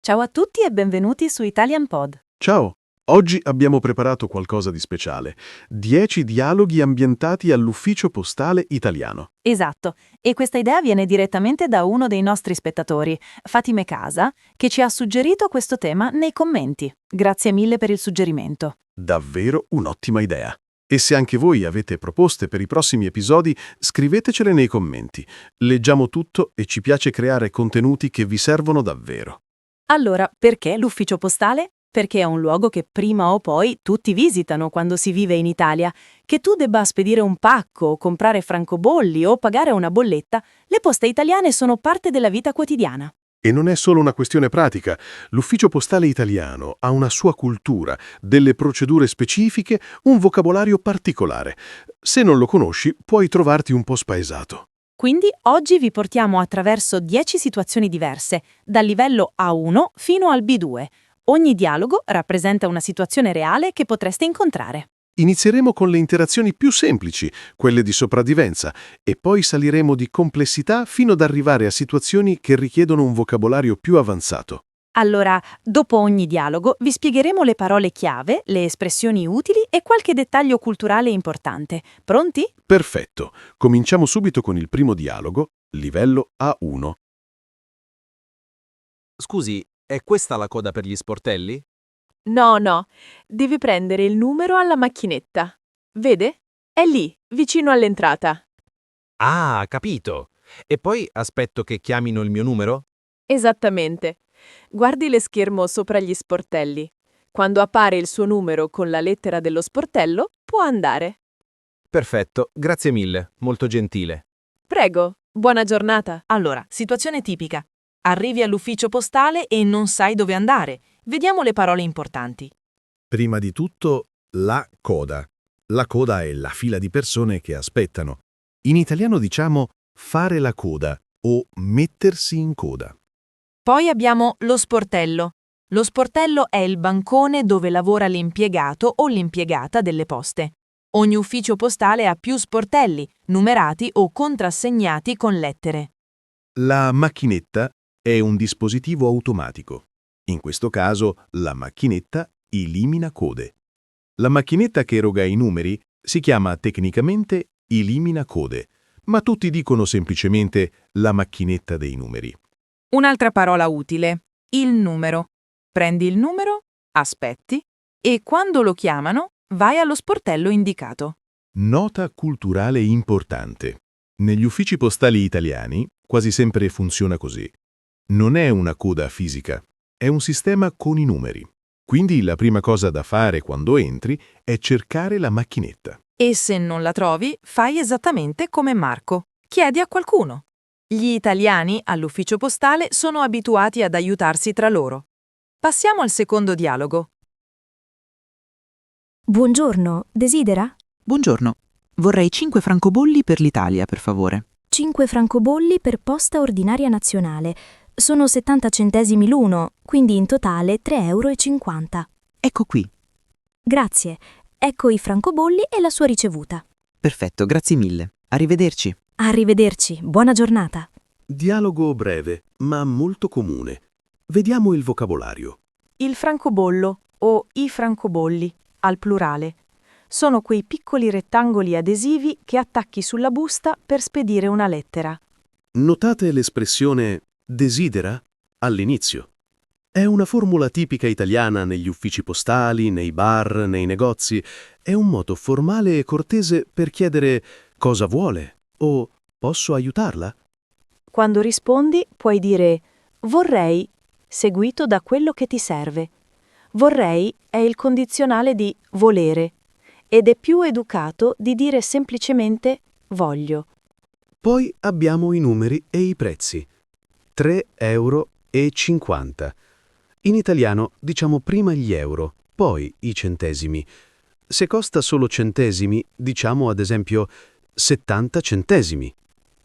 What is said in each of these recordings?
Ciao a tutti e benvenuti su Italian Pod. Ciao! Oggi abbiamo preparato qualcosa di speciale. 10 dialoghi ambientati all'Ufficio Postale Italiano. Esatto, e questa idea viene direttamente da uno dei nostri spettatori, Fatime Casa, che ci ha suggerito questo tema nei commenti. Grazie mille per il suggerimento. Davvero un'ottima idea. E se anche voi avete proposte per i prossimi episodi, scrivetecele nei commenti. Leggiamo tutto e ci piace creare contenuti che vi servono davvero. Allora, perché l'ufficio postale? Perché è un luogo che prima o poi tutti visitano quando si vive in Italia. Che tu debba spedire un pacco, o comprare francobolli o pagare una bolletta, le poste italiane sono parte della vita quotidiana. E non è solo una questione pratica. L'Ufficio Postale Italiano ha una sua cultura, delle procedure specifiche, un vocabolario particolare. Se non lo conosci, puoi trovarti un po' spaesato. Quindi oggi vi portiamo attraverso 10 situazioni diverse, dal livello A1 fino al B2. Ogni dialogo rappresenta una situazione reale che potreste incontrare. Inizieremo con le interazioni più semplici, quelle di sopravvivenza, e poi saliremo di complessità fino ad arrivare a situazioni che richiedono un vocabolario più avanzato. Allora, dopo ogni dialogo vi spiegheremo le parole chiave, le espressioni utili e qualche dettaglio culturale importante. Pronti? Perfetto. Cominciamo subito con il primo dialogo, livello A1. Scusi, è questa la coda per gli sportelli? No, devi prendere il numero alla macchinetta. Vede? È lì, vicino all'entrata. Ah, capito! E poi aspetto che chiamino il mio numero? Esattamente. Guardi lo schermo sopra gli sportelli. Quando appare il suo numero con la lettera dello sportello, può andare. Perfetto, grazie mille, molto gentile. Prego, buona giornata. Allora, situazione tipica. Arrivi all'ufficio postale e non sai dove andare. Vediamo le parole importanti. Prima di tutto, la coda. La coda è la fila di persone che aspettano. In italiano diciamo fare la coda o mettersi in coda. Poi abbiamo lo sportello. Lo sportello è il bancone dove lavora l'impiegato o l'impiegata delle poste. Ogni ufficio postale ha più sportelli, numerati o contrassegnati con lettere. La macchinetta è un dispositivo automatico. In questo caso, la macchinetta elimina code. La macchinetta che eroga i numeri si chiama tecnicamente elimina code, ma tutti dicono semplicemente la macchinetta dei numeri. Un'altra parola utile, il numero. Prendi il numero, aspetti e quando lo chiamano vai allo sportello indicato. Nota culturale importante. Negli uffici postali italiani quasi sempre funziona così. Non è una coda fisica, è un sistema con i numeri. Quindi la prima cosa da fare quando entri è cercare la macchinetta. E se non la trovi, fai esattamente come Marco. Chiedi a qualcuno. Gli italiani all'ufficio postale sono abituati ad aiutarsi tra loro. Passiamo al secondo dialogo. Buongiorno, desidera? Buongiorno. Vorrei 5 francobolli per l'Italia, per favore. 5 francobolli per posta ordinaria nazionale. Sono 70 centesimi l'uno, quindi in totale 3,50 €. Ecco qui. Grazie. Ecco i francobolli e la sua ricevuta. Perfetto, grazie mille. Arrivederci. Arrivederci, buona giornata. Dialogo breve, ma molto comune. Vediamo il vocabolario. Il francobollo o i francobolli, al plurale, sono quei piccoli rettangoli adesivi che attacchi sulla busta per spedire una lettera. Notate l'espressione desidera all'inizio. È una formula tipica italiana negli uffici postali, nei bar, nei negozi. È un modo formale e cortese per chiedere cosa vuole o posso aiutarla? Quando rispondi puoi dire vorrei, seguito da quello che ti serve. Vorrei è il condizionale di volere ed è più educato di dire semplicemente voglio. Poi abbiamo i numeri e i prezzi. 3,50 €. In italiano diciamo prima gli euro, poi i centesimi. Se costa solo centesimi, diciamo ad esempio 70 centesimi.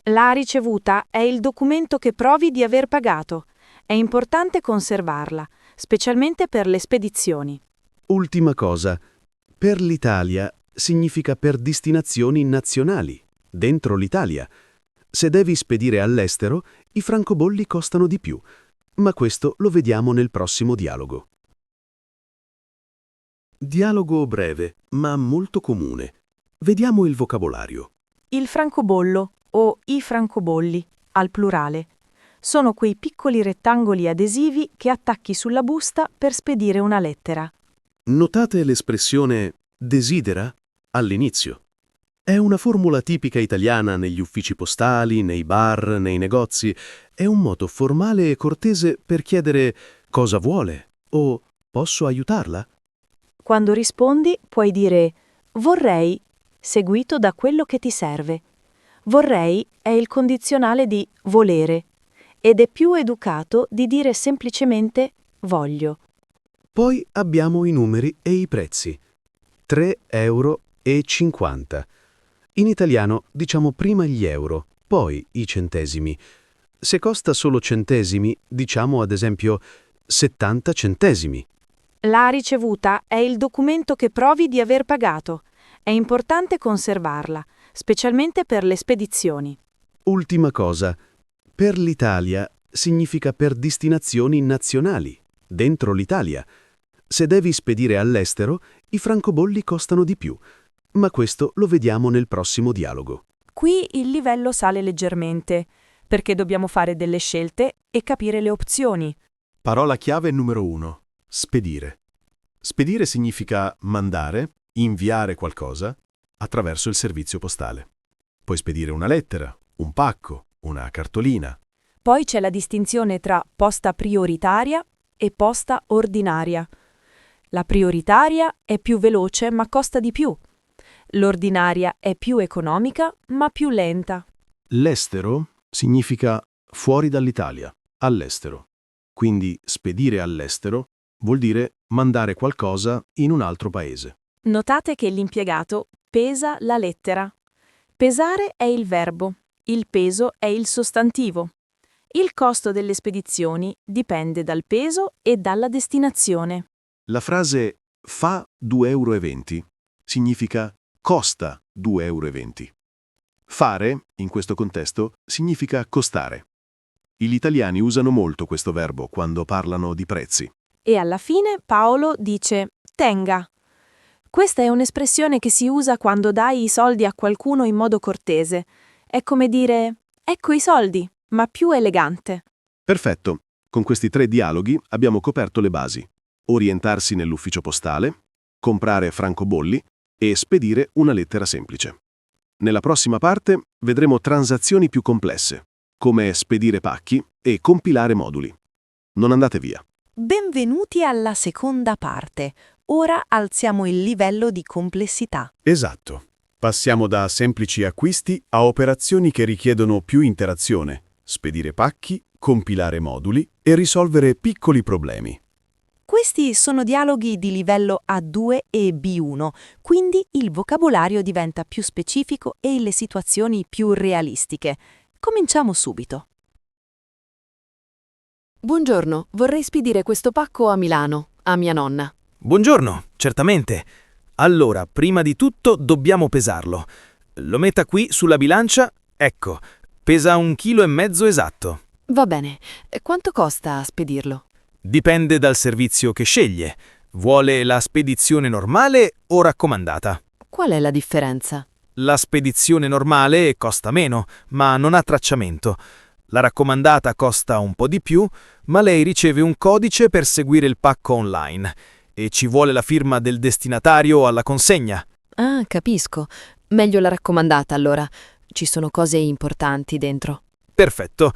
La ricevuta è il documento che provi di aver pagato. È importante conservarla, specialmente per le spedizioni. Ultima cosa, per l'Italia significa per destinazioni nazionali, dentro l'Italia. Se devi spedire all'estero, i francobolli costano di più. ma questo lo vediamo nel prossimo dialogo. Dialogo breve, ma molto comune. Vediamo il vocabolario. Il francobollo o i francobolli, al plurale, sono quei piccoli rettangoli adesivi che attacchi sulla busta per spedire una lettera. Notate l'espressione desidera all'inizio. È una formula tipica italiana negli uffici postali, nei bar, nei negozi. È un modo formale e cortese per chiedere cosa vuole o posso aiutarla? Quando rispondi puoi dire vorrei, seguito da quello che ti serve. Vorrei è il condizionale di volere ed è più educato di dire semplicemente voglio. Poi abbiamo i numeri e i prezzi. 3,50 €. In italiano diciamo prima gli euro, poi i centesimi. Se costa solo centesimi, diciamo ad esempio 70 centesimi. La ricevuta è il documento che provi di aver pagato. È importante conservarla, specialmente per le spedizioni. Ultima cosa, per l'Italia significa per destinazioni nazionali, dentro l'Italia. Se devi spedire all'estero, i francobolli costano di più, ma questo lo vediamo nel prossimo dialogo. Qui il livello sale leggermente, perché dobbiamo fare delle scelte e capire le opzioni. Parola chiave numero 1. Spedire. Spedire significa mandare, inviare qualcosa attraverso il servizio postale. Puoi spedire una lettera, un pacco, una cartolina. Poi c'è la distinzione tra posta prioritaria e posta ordinaria. La prioritaria è più veloce ma costa di più. L'ordinaria è più economica ma più lenta. L'estero significa fuori dall'Italia, all'estero. Quindi spedire all'estero vuol dire mandare qualcosa in un altro paese. Notate che l'impiegato pesa la lettera. Pesare è il verbo, il peso è il sostantivo. Il costo delle spedizioni dipende dal peso e dalla destinazione. La frase fa 2,20 € significa costa 2,20 €. Fare, in questo contesto, significa costare. Gli italiani usano molto questo verbo quando parlano di prezzi. E alla fine Paolo dice tenga. Questa è un'espressione che si usa quando dai i soldi a qualcuno in modo cortese. È come dire ecco i soldi, ma più elegante. Perfetto. Con questi 3 dialoghi abbiamo coperto le basi. Orientarsi nell'ufficio postale, comprare francobolli e spedire una lettera semplice. Nella prossima parte vedremo transazioni più complesse, come spedire pacchi e compilare moduli. Non andate via. Benvenuti alla seconda parte. Ora alziamo il livello di complessità. Esatto. Passiamo da semplici acquisti a operazioni che richiedono più interazione, spedire pacchi, compilare moduli e risolvere piccoli problemi. Questi sono dialoghi di livello A2 e B1, quindi il vocabolario diventa più specifico e le situazioni più realistiche. Cominciamo subito. Buongiorno, vorrei spedire questo pacco a Milano, a mia nonna. Buongiorno, certamente. Allora, prima di tutto dobbiamo pesarlo. Lo metta qui sulla bilancia. Ecco, pesa 1,5 kg esatto. Va bene. Quanto costa spedirlo? Dipende dal servizio che sceglie. Vuole la spedizione normale o raccomandata? Qual è la differenza? La spedizione normale costa meno, ma non ha tracciamento. La raccomandata costa un po' di più, ma lei riceve un codice per seguire il pacco online e ci vuole la firma del destinatario alla consegna. Ah, capisco. Meglio la raccomandata allora. Ci sono cose importanti dentro. Perfetto.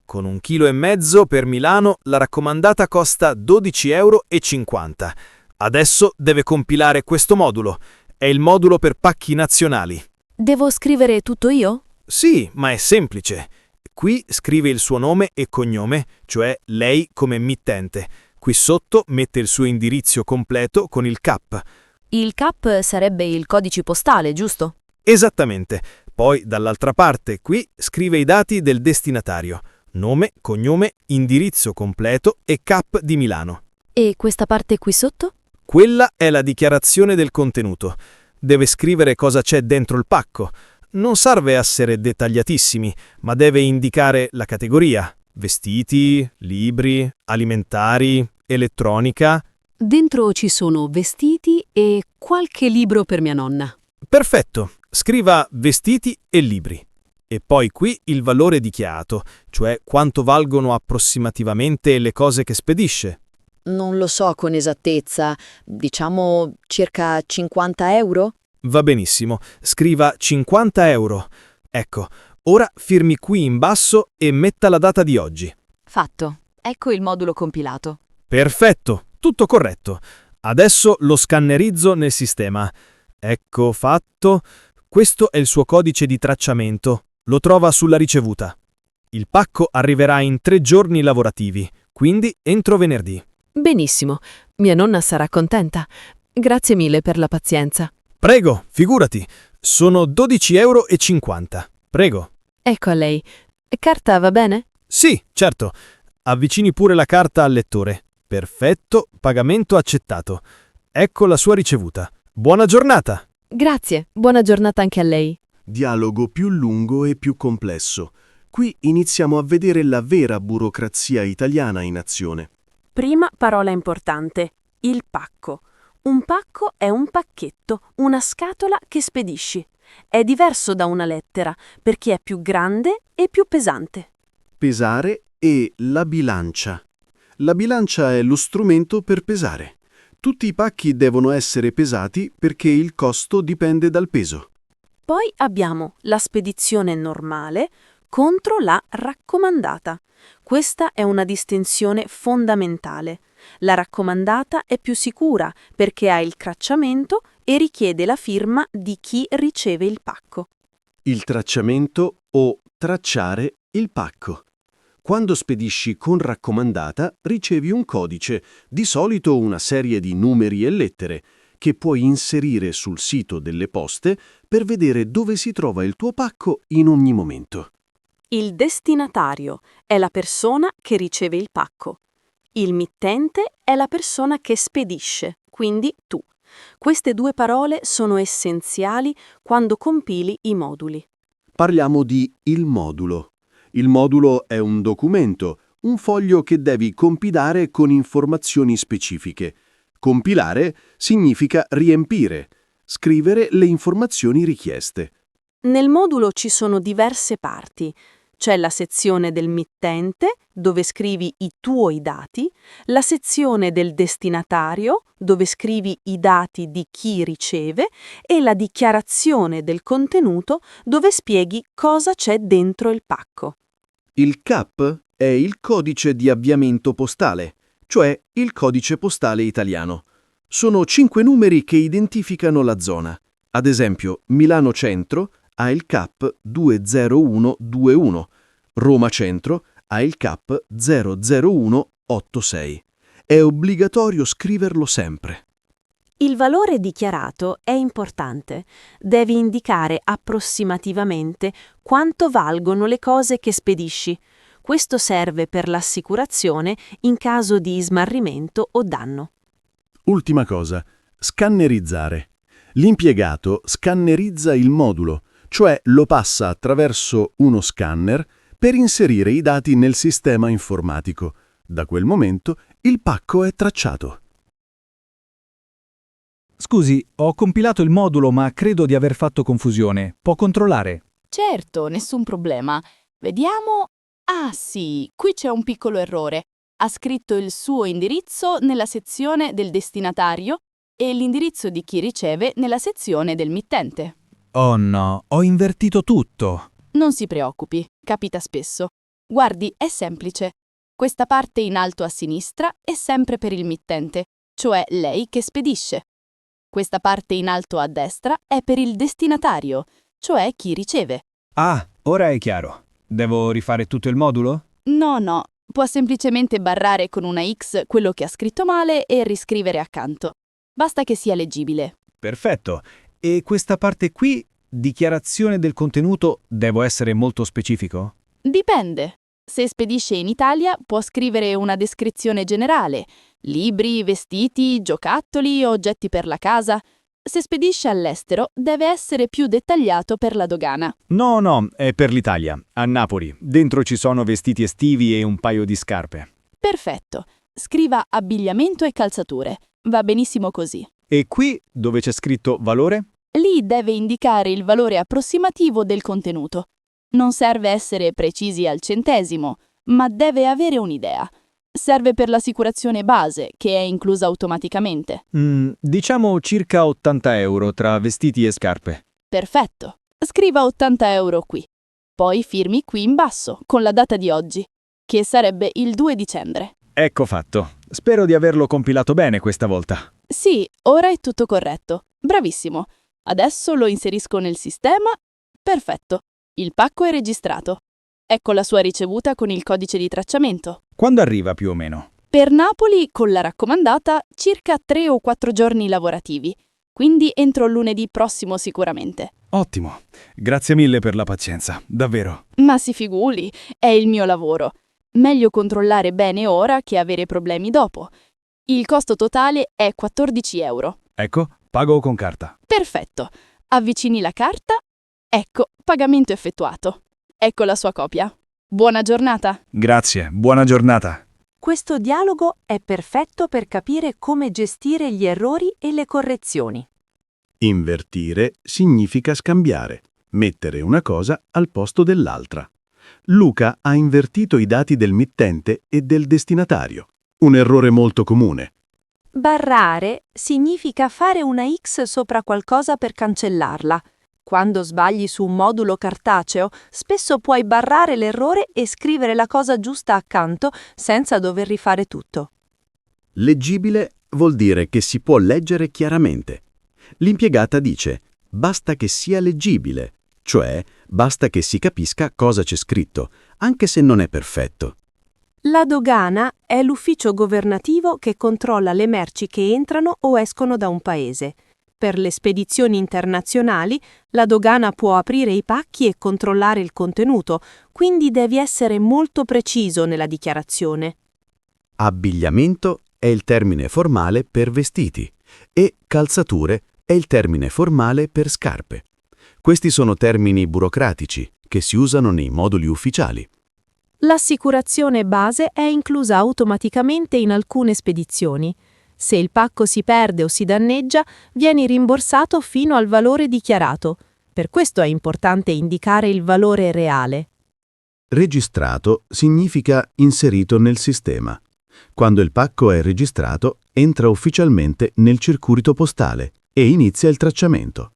Con 1,5 kg per Milano la raccomandata costa 12,50 €. Adesso deve compilare questo modulo. È il modulo per pacchi nazionali. Devo scrivere tutto io? Sì, ma è semplice. Qui scrive il suo nome e cognome, cioè lei come emittente. Qui sotto mette il suo indirizzo completo con il CAP. Il CAP sarebbe il codice postale, giusto? Esattamente. Poi dall'altra parte qui scrive i dati del destinatario. Nome, cognome, indirizzo completo e CAP di Milano. E questa parte qui sotto? Quella è la dichiarazione del contenuto. Deve scrivere cosa c'è dentro il pacco. Non serve essere dettagliatissimi, ma deve indicare la categoria, Vestiti, libri, alimentari, elettronica. Dentro ci sono vestiti e qualche libro per mia nonna. Perfetto, scriva vestiti e libri. E poi qui il valore dichiarato, cioè quanto valgono approssimativamente le cose che spedisce. Non lo so con esattezza, diciamo circa 50 euro? Va benissimo, scriva 50 euro. Ecco, ora firmi qui in basso e metta la data di oggi. Fatto. Ecco il modulo compilato. Perfetto, tutto corretto. Adesso lo scannerizzo nel sistema. Ecco fatto. Questo è il suo codice di tracciamento. Lo trova sulla ricevuta. Il pacco arriverà in 3 giorni lavorativi, quindi entro venerdì. Benissimo, mia nonna sarà contenta. Grazie mille per la pazienza. Prego, figurati. Sono 12,50 euro. Prego. Ecco a lei. Carta va bene? Sì, certo. Avvicini pure la carta al lettore. Perfetto, pagamento accettato. Ecco la sua ricevuta. Buona giornata. Grazie, buona giornata anche a lei. Dialogo più lungo e più complesso. Qui iniziamo a vedere la vera burocrazia italiana in azione. Prima parola importante, il pacco. Un pacco è un pacchetto, una scatola che spedisci. È diverso da una lettera perché è più grande e più pesante. Pesare e la bilancia. La bilancia è lo strumento per pesare. Tutti i pacchi devono essere pesati perché il costo dipende dal peso. Poi abbiamo la spedizione normale contro la raccomandata. Questa è una distinzione fondamentale. La raccomandata è più sicura perché ha il tracciamento e richiede la firma di chi riceve il pacco. Il tracciamento o tracciare il pacco. Quando spedisci con raccomandata ricevi un codice, di solito una serie di numeri e lettere, che puoi inserire sul sito delle poste per vedere dove si trova il tuo pacco in ogni momento. Il destinatario è la persona che riceve il pacco. Il mittente è la persona che spedisce, quindi tu. Queste 2 parole sono essenziali quando compili i moduli. Parliamo di il modulo. Il modulo è un documento, un foglio che devi compilare con informazioni specifiche. Compilare significa riempire, scrivere le informazioni richieste. Nel modulo ci sono diverse parti. C'è la sezione del mittente, dove scrivi i tuoi dati, la sezione del destinatario, dove scrivi i dati di chi riceve, e la dichiarazione del contenuto, dove spieghi cosa c'è dentro il pacco. Il CAP è il codice di avviamento postale, cioè il codice postale italiano. Sono 5 numeri che identificano la zona. Ad esempio, Milano Centro ha il CAP 20121, Roma Centro ha il CAP 00186. È obbligatorio scriverlo sempre. Il valore dichiarato è importante. Devi indicare approssimativamente quanto valgono le cose che spedisci. Questo serve per l'assicurazione in caso di smarrimento o danno. Ultima cosa, scannerizzare. L'impiegato scannerizza il modulo, cioè lo passa attraverso uno scanner per inserire i dati nel sistema informatico. Da quel momento il pacco è tracciato. Scusi, ho compilato il modulo ma credo di aver fatto confusione. Può controllare? Certo, nessun problema. Vediamo. Ah sì, qui c'è un piccolo errore. Ha scritto il suo indirizzo nella sezione del destinatario e l'indirizzo di chi riceve nella sezione del mittente. Oh no, ho invertito tutto. Non si preoccupi, capita spesso. Guardi, è semplice. Questa parte in alto a sinistra è sempre per il mittente, cioè lei che spedisce. Questa parte in alto a destra è per il destinatario, cioè chi riceve. Ah, ora è chiaro. Devo rifare tutto il modulo? No, può semplicemente barrare con una X quello che ha scritto male e riscrivere accanto. Basta che sia leggibile. Perfetto. E questa parte qui, dichiarazione del contenuto, devo essere molto specifico? Dipende. Se spedisce in Italia può scrivere una descrizione generale, libri, vestiti, giocattoli, oggetti per la casa. Se spedisce all'estero, deve essere più dettagliato per la dogana. No, è per l'Italia, a Napoli. Dentro ci sono vestiti estivi e un paio di scarpe. Perfetto. Scriva abbigliamento e calzature. Va benissimo così. E qui, dove c'è scritto valore? Lì deve indicare il valore approssimativo del contenuto. Non serve essere precisi al centesimo, ma deve avere un'idea. Serve per l'assicurazione base, che è inclusa automaticamente. Diciamo circa 80 euro tra vestiti e scarpe. Perfetto. Scriva 80 euro qui. Poi firmi qui in basso, con la data di oggi, che sarebbe il 2 dicembre. Ecco fatto. Spero di averlo compilato bene questa volta. Sì, ora è tutto corretto. Bravissimo. Adesso lo inserisco nel sistema. Perfetto. Il pacco è registrato. Ecco la sua ricevuta con il codice di tracciamento. Quando arriva più o meno? Per Napoli, con la raccomandata, circa 3 o 4 giorni lavorativi, quindi entro lunedì prossimo sicuramente. Ottimo. Grazie mille per la pazienza, davvero. Ma si figuri, è il mio lavoro. Meglio controllare bene ora che avere problemi dopo. Il costo totale è 14 euro. Ecco, pago con carta. Perfetto. Avvicini la carta. Ecco, pagamento effettuato. Ecco la sua copia. Buona giornata. Grazie, buona giornata. Questo dialogo è perfetto per capire come gestire gli errori e le correzioni. Invertire significa scambiare, mettere una cosa al posto dell'altra. Luca ha invertito i dati del mittente e del destinatario. Un errore molto comune. Barrare significa fare una X sopra qualcosa per cancellarla. Quando sbagli su un modulo cartaceo, spesso puoi barrare l'errore e scrivere la cosa giusta accanto senza dover rifare tutto. Leggibile vuol dire che si può leggere chiaramente. L'impiegata dice «basta che sia leggibile», cioè basta che si capisca cosa c'è scritto, anche se non è perfetto. La dogana è l'ufficio governativo che controlla le merci che entrano o escono da un paese. Per le spedizioni internazionali, la dogana può aprire i pacchi e controllare il contenuto, quindi devi essere molto preciso nella dichiarazione. Abbigliamento è il termine formale per vestiti e calzature è il termine formale per scarpe. Questi sono termini burocratici che si usano nei moduli ufficiali. L'assicurazione base è inclusa automaticamente in alcune spedizioni. Se il pacco si perde o si danneggia, vieni rimborsato fino al valore dichiarato. Per questo è importante indicare il valore reale. Registrato significa inserito nel sistema. Quando il pacco è registrato, entra ufficialmente nel circuito postale e inizia il tracciamento.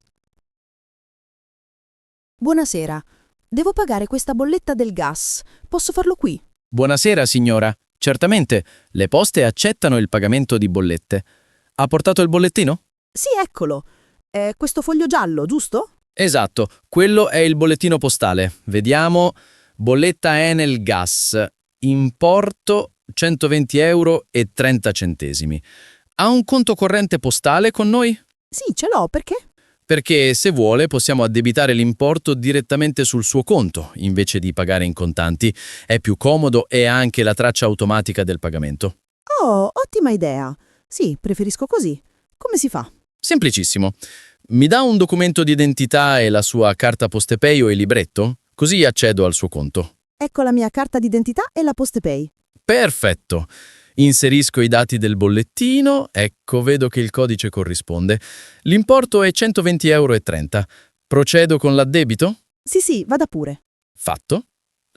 Buonasera. Devo pagare questa bolletta del gas. Posso farlo qui? Buonasera, signora. Certamente, le poste accettano il pagamento di bollette. Ha portato il bollettino? Sì, eccolo. È questo foglio giallo, giusto? Esatto, quello è il bollettino postale. Vediamo, bolletta Enel Gas, importo 120 euro e 30 centesimi. Ha un conto corrente postale con noi? Sì, ce l'ho, perché? Perché se vuole possiamo addebitare l'importo direttamente sul suo conto, invece di pagare in contanti. È più comodo e ha anche la traccia automatica del pagamento. Oh, ottima idea. Sì, preferisco così. Come si fa? Semplicissimo. Mi dà un documento di identità e la sua carta Postepay o il libretto? Così accedo al suo conto. Ecco la mia carta d'identità e la Postepay. Perfetto. Inserisco i dati del bollettino, ecco, vedo che il codice corrisponde. L'importo è 120,30 euro. Procedo con l'addebito? Sì, vada pure. Fatto.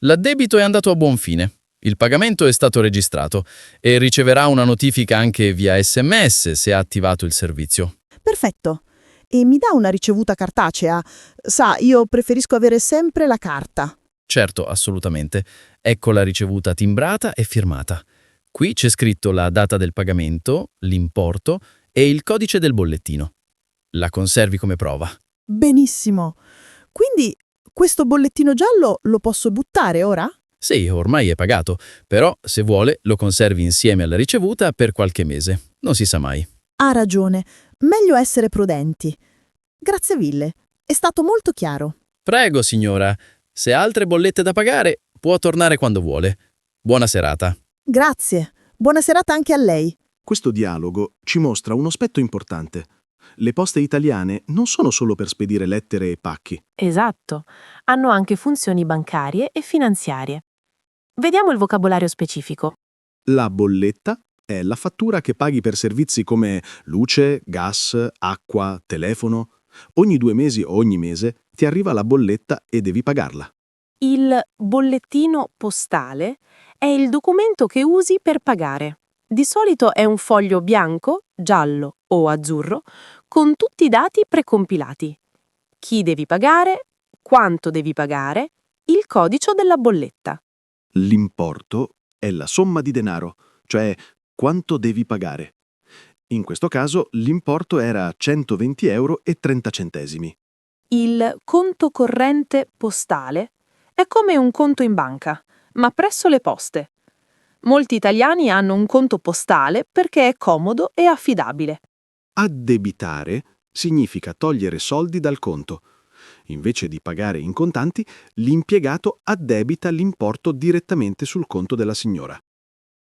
L'addebito è andato a buon fine. Il pagamento è stato registrato e riceverà una notifica anche via SMS se ha attivato il servizio. Perfetto. E mi dà una ricevuta cartacea? Sa, io preferisco avere sempre la carta. Certo, assolutamente. Ecco la ricevuta timbrata e firmata. Qui c'è scritto la data del pagamento, l'importo e il codice del bollettino. La conservi come prova. Benissimo. Quindi questo bollettino giallo lo posso buttare ora? Sì, ormai è pagato, però se vuole lo conservi insieme alla ricevuta per qualche mese. Non si sa mai. Ha ragione. Meglio essere prudenti. Grazie mille. È stato molto chiaro. Prego, signora. Se ha altre bollette da pagare, può tornare quando vuole. Buona serata. Grazie. Buona serata anche a lei. Questo dialogo ci mostra un aspetto importante. Le poste italiane non sono solo per spedire lettere e pacchi. Esatto, hanno anche funzioni bancarie e finanziarie. Vediamo il vocabolario specifico. La bolletta è la fattura che paghi per servizi come luce, gas, acqua, telefono. Ogni 2 mesi o ogni mese ti arriva la bolletta e devi pagarla. Il bollettino postale è il documento che usi per pagare. Di solito è un foglio bianco, giallo o azzurro con tutti i dati precompilati. Chi devi pagare, quanto devi pagare, il codice della bolletta. L'importo è la somma di denaro, cioè quanto devi pagare. In questo caso l'importo era 120 euro e 30 centesimi. Il conto corrente postale è come un conto in banca, ma presso le poste. Molti italiani hanno un conto postale perché è comodo e affidabile. Addebitare significa togliere soldi dal conto. Invece di pagare in contanti, l'impiegato addebita l'importo direttamente sul conto della signora.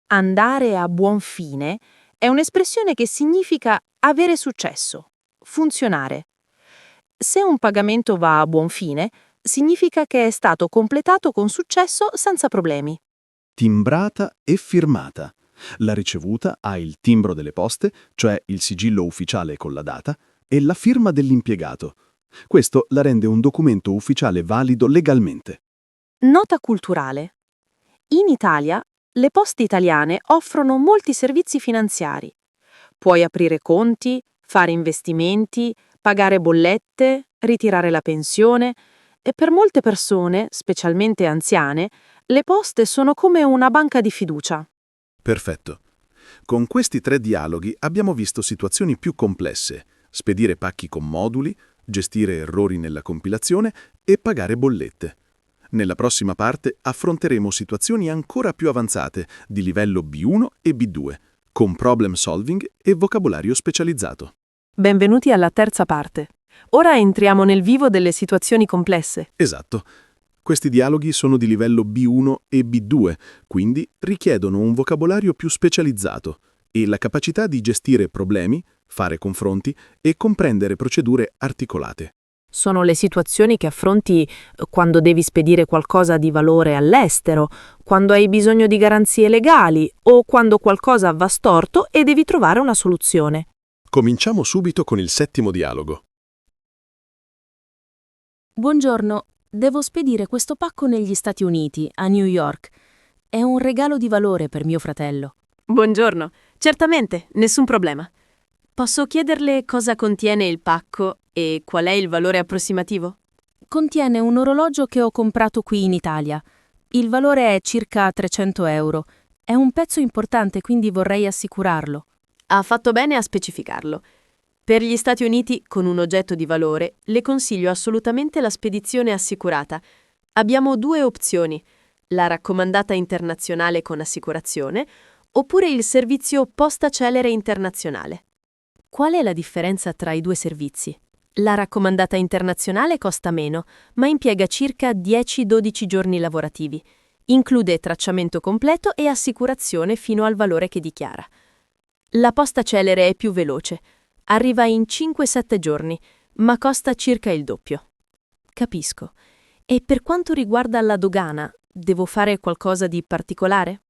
Andare a buon fine è un'espressione che significa avere successo, funzionare. Se un pagamento va a buon fine, significa che è stato completato con successo senza problemi. Timbrata e firmata. La ricevuta ha il timbro delle poste, cioè il sigillo ufficiale con la data, e la firma dell'impiegato. Questo la rende un documento ufficiale valido legalmente. Nota culturale. In Italia, le poste italiane offrono molti servizi finanziari. Puoi aprire conti, fare investimenti, pagare bollette, ritirare la pensione e per molte persone, specialmente anziane, le poste sono come una banca di fiducia. Perfetto. Con questi 3 dialoghi abbiamo visto situazioni più complesse: spedire pacchi con moduli, gestire errori nella compilazione e pagare bollette. Nella prossima parte affronteremo situazioni ancora più avanzate di livello B1 e B2, con problem solving e vocabolario specializzato. Benvenuti alla terza parte. Ora entriamo nel vivo delle situazioni complesse. Esatto. Questi dialoghi sono di livello B1 e B2, quindi richiedono un vocabolario più specializzato e la capacità di gestire problemi, fare confronti e comprendere procedure articolate. Sono le situazioni che affronti quando devi spedire qualcosa di valore all'estero, quando hai bisogno di garanzie legali o quando qualcosa va storto e devi trovare una soluzione. Cominciamo subito con il 7° dialogo. Buongiorno, devo spedire questo pacco negli Stati Uniti, a New York. È un regalo di valore per mio fratello. Buongiorno, certamente, nessun problema. Posso chiederle cosa contiene il pacco e qual è il valore approssimativo? Contiene un orologio che ho comprato qui in Italia. Il valore è circa 300 euro. È un pezzo importante, quindi vorrei assicurarlo. Ha fatto bene a specificarlo. Per gli Stati Uniti, con un oggetto di valore, le consiglio assolutamente la spedizione assicurata. Abbiamo 2 opzioni: la raccomandata internazionale con assicurazione oppure il servizio Posta Celere Internazionale. Qual è la differenza tra i 2 servizi? La raccomandata internazionale costa meno, ma impiega circa 10-12 giorni lavorativi. Include tracciamento completo e assicurazione fino al valore che dichiara. La Posta Celere è più veloce. Arriva in 5-7 giorni, ma costa circa il doppio. Capisco. E per quanto riguarda la dogana, devo fare qualcosa di particolare?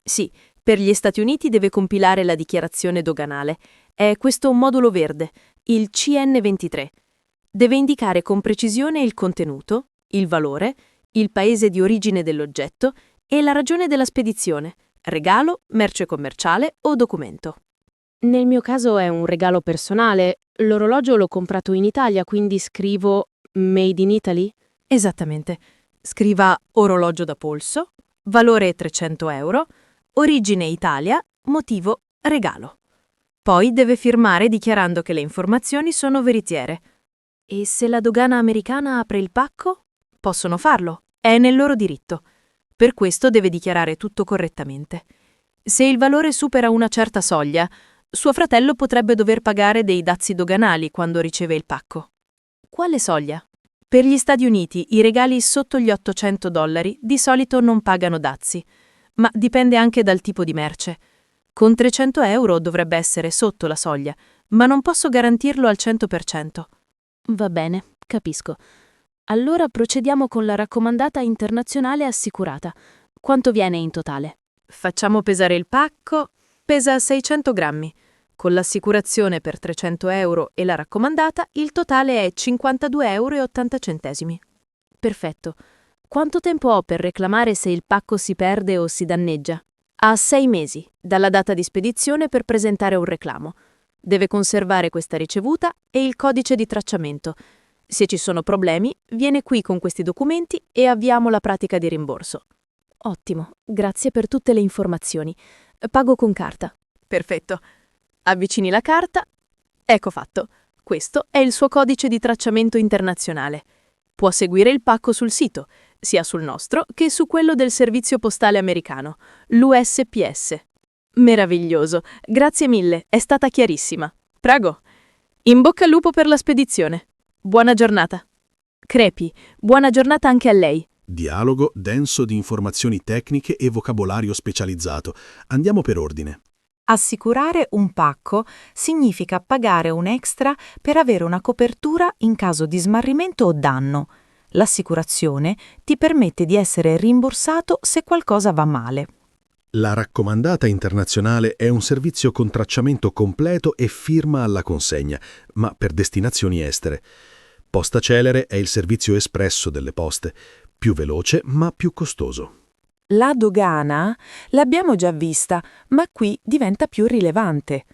Sì, per gli Stati Uniti deve compilare la dichiarazione doganale. È questo modulo verde, il CN23. Deve indicare con precisione il contenuto, il valore, il paese di origine dell'oggetto e la ragione della spedizione, regalo, merce commerciale o documento. Nel mio caso è un regalo personale. L'orologio l'ho comprato in Italia, quindi scrivo Made in Italy? Esattamente. Scriva orologio da polso, valore 300 euro, origine Italia, motivo regalo. Poi deve firmare dichiarando che le informazioni sono veritiere. E se la dogana americana apre il pacco? Possono farlo, è nel loro diritto. Per questo deve dichiarare tutto correttamente. Se il valore supera una certa soglia, suo fratello potrebbe dover pagare dei dazi doganali quando riceve il pacco. Quale soglia? Per gli Stati Uniti i regali sotto gli $800 di solito non pagano dazi, ma dipende anche dal tipo di merce. Con 300 euro dovrebbe essere sotto la soglia, ma non posso garantirlo al 100%. Va bene, capisco. Allora procediamo con la raccomandata internazionale assicurata. Quanto viene in totale? Facciamo pesare il pacco. Pesa 600 grammi. Con l'assicurazione per 300 euro e la raccomandata, il totale è 52,80 euro. Perfetto. Quanto tempo ho per reclamare se il pacco si perde o si danneggia? Ha 6 mesi dalla data di spedizione per presentare un reclamo. Deve conservare questa ricevuta e il codice di tracciamento. Se ci sono problemi, viene qui con questi documenti e avviamo la pratica di rimborso. Ottimo, grazie per tutte le informazioni. Pago con carta. Perfetto. Avvicini la carta. Ecco fatto. Questo è il suo codice di tracciamento internazionale. Può seguire il pacco sul sito, sia sul nostro che su quello del servizio postale americano, l'USPS. Meraviglioso. Grazie mille, è stata chiarissima. Prego. In bocca al lupo per la spedizione. Buona giornata. Crepi, buona giornata anche a lei. Dialogo denso di informazioni tecniche e vocabolario specializzato. Andiamo per ordine. Assicurare un pacco significa pagare un extra per avere una copertura in caso di smarrimento o danno. L'assicurazione ti permette di essere rimborsato se qualcosa va male. La raccomandata internazionale è un servizio con tracciamento completo e firma alla consegna, ma per destinazioni estere. Posta Celere è il servizio espresso delle poste, più veloce ma più costoso. La dogana l'abbiamo già vista, ma qui diventa più rilevante.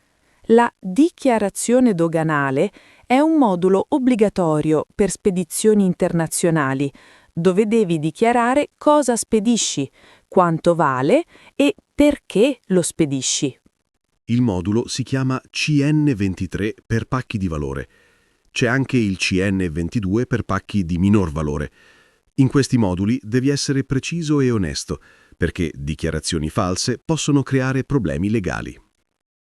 La dichiarazione doganale è un modulo obbligatorio per spedizioni internazionali, dove devi dichiarare cosa spedisci, quanto vale e perché lo spedisci. Il modulo si chiama CN23 per pacchi di valore. C'è anche il CN22 per pacchi di minor valore. In questi moduli devi essere preciso e onesto, perché dichiarazioni false possono creare problemi legali.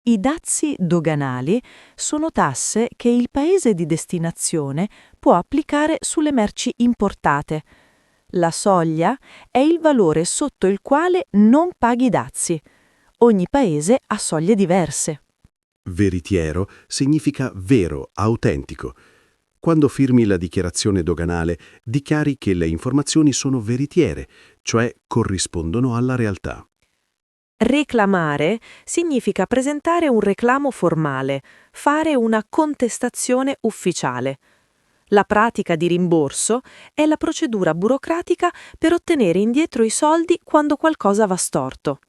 I dazi doganali sono tasse che il paese di destinazione può applicare sulle merci importate. La soglia è il valore sotto il quale non paghi dazi. Ogni paese ha soglie diverse. Veritiero significa vero, autentico. Quando firmi la dichiarazione doganale, dichiari che le informazioni sono veritiere, cioè corrispondono alla realtà. Reclamare significa presentare un reclamo formale, fare una contestazione ufficiale. La pratica di rimborso è la procedura burocratica per ottenere indietro i soldi quando qualcosa va storto.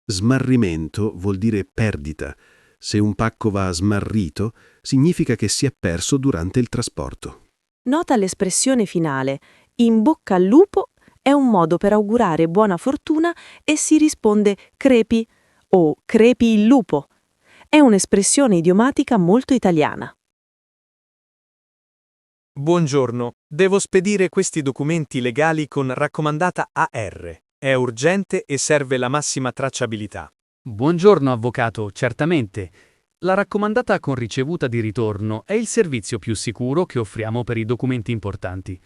Smarrimento vuol dire perdita. Se un pacco va smarrito, significa che si è perso durante il trasporto. Nota l'espressione finale, in bocca al lupo, è un modo per augurare buona fortuna e si risponde crepi o crepi il lupo. È un'espressione idiomatica molto italiana. Buongiorno, devo spedire questi documenti legali con raccomandata AR. È urgente e serve la massima tracciabilità. Buongiorno avvocato, certamente. La raccomandata con ricevuta di ritorno è il servizio più sicuro che offriamo per i documenti importanti.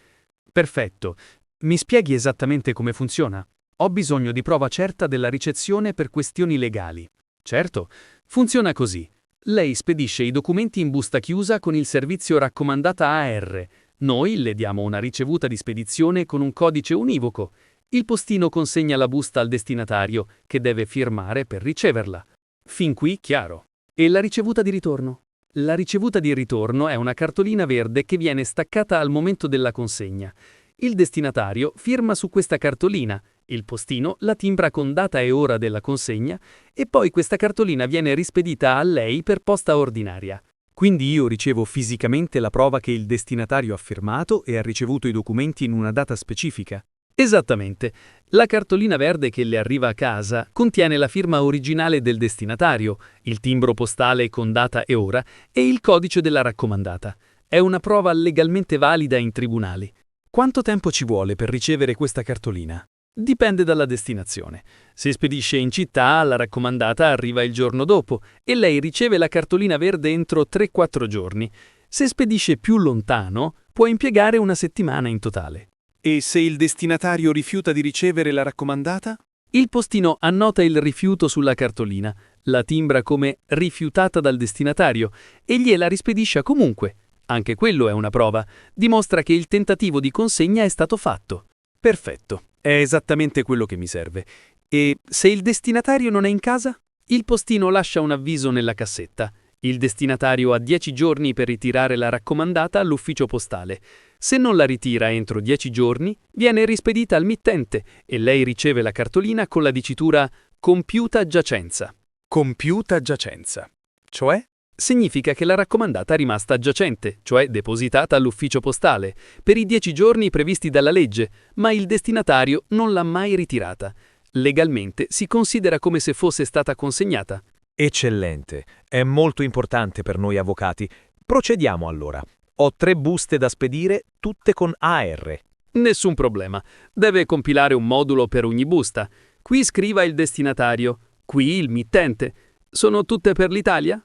Perfetto. Mi spieghi esattamente come funziona? Ho bisogno di prova certa della ricezione per questioni legali. Certo, funziona così. Lei spedisce i documenti in busta chiusa con il servizio raccomandata AR. Noi le diamo una ricevuta di spedizione con un codice univoco. Il postino consegna la busta al destinatario, che deve firmare per riceverla. Fin qui chiaro. E la ricevuta di ritorno? La ricevuta di ritorno è una cartolina verde che viene staccata al momento della consegna. Il destinatario firma su questa cartolina, il postino la timbra con data e ora della consegna e poi questa cartolina viene rispedita a lei per posta ordinaria. Quindi io ricevo fisicamente la prova che il destinatario ha firmato e ha ricevuto i documenti in una data specifica? Esattamente. La cartolina verde che le arriva a casa contiene la firma originale del destinatario, il timbro postale con data e ora e il codice della raccomandata. È una prova legalmente valida in tribunali. Quanto tempo ci vuole per ricevere questa cartolina? Dipende dalla destinazione. Se spedisce in città, la raccomandata arriva il giorno dopo e lei riceve la cartolina verde entro 3-4 giorni. Se spedisce più lontano, può impiegare una settimana in totale. E se il destinatario rifiuta di ricevere la raccomandata? Il postino annota il rifiuto sulla cartolina, la timbra come rifiutata dal destinatario e gliela rispedisce comunque. Anche quello è una prova. Dimostra che il tentativo di consegna è stato fatto. Perfetto, è esattamente quello che mi serve. E se il destinatario non è in casa? Il postino lascia un avviso nella cassetta. Il destinatario ha 10 giorni per ritirare la raccomandata all'ufficio postale. Se non la ritira entro 10 giorni, viene rispedita al mittente e lei riceve la cartolina con la dicitura compiuta giacenza. Compiuta giacenza. Cioè? Significa che la raccomandata è rimasta giacente, cioè depositata all'ufficio postale, per i 10 giorni previsti dalla legge, ma il destinatario non l'ha mai ritirata. Legalmente si considera come se fosse stata consegnata. Eccellente, è molto importante per noi avvocati. Procediamo allora. Ho 3 buste da spedire, tutte con AR. Nessun problema. Deve compilare un modulo per ogni busta. Qui scriva il destinatario, qui il mittente. Sono tutte per l'Italia?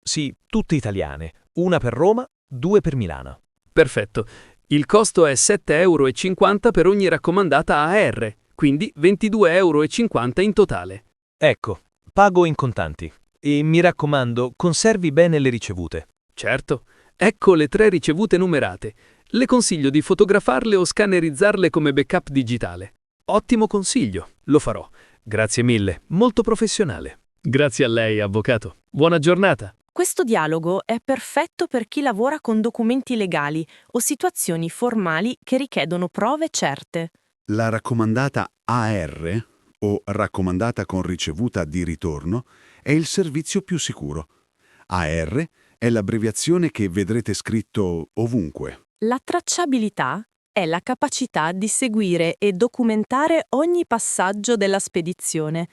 Sì, tutte italiane. Una per Roma, 2 per Milano. Perfetto. Il costo è 7,50 € per ogni raccomandata AR, quindi 22,50 € in totale. Ecco, pago in contanti. E mi raccomando, conservi bene le ricevute. Certo. Ecco le 3 ricevute numerate. Le consiglio di fotografarle o scannerizzarle come backup digitale. Ottimo consiglio, lo farò. Grazie mille, molto professionale. Grazie a lei, avvocato. Buona giornata. Questo dialogo è perfetto per chi lavora con documenti legali o situazioni formali che richiedono prove certe. La raccomandata AR, o raccomandata con ricevuta di ritorno, è il servizio più sicuro. AR è l'abbreviazione che vedrete scritto ovunque. La tracciabilità è la capacità di seguire e documentare ogni passaggio della spedizione.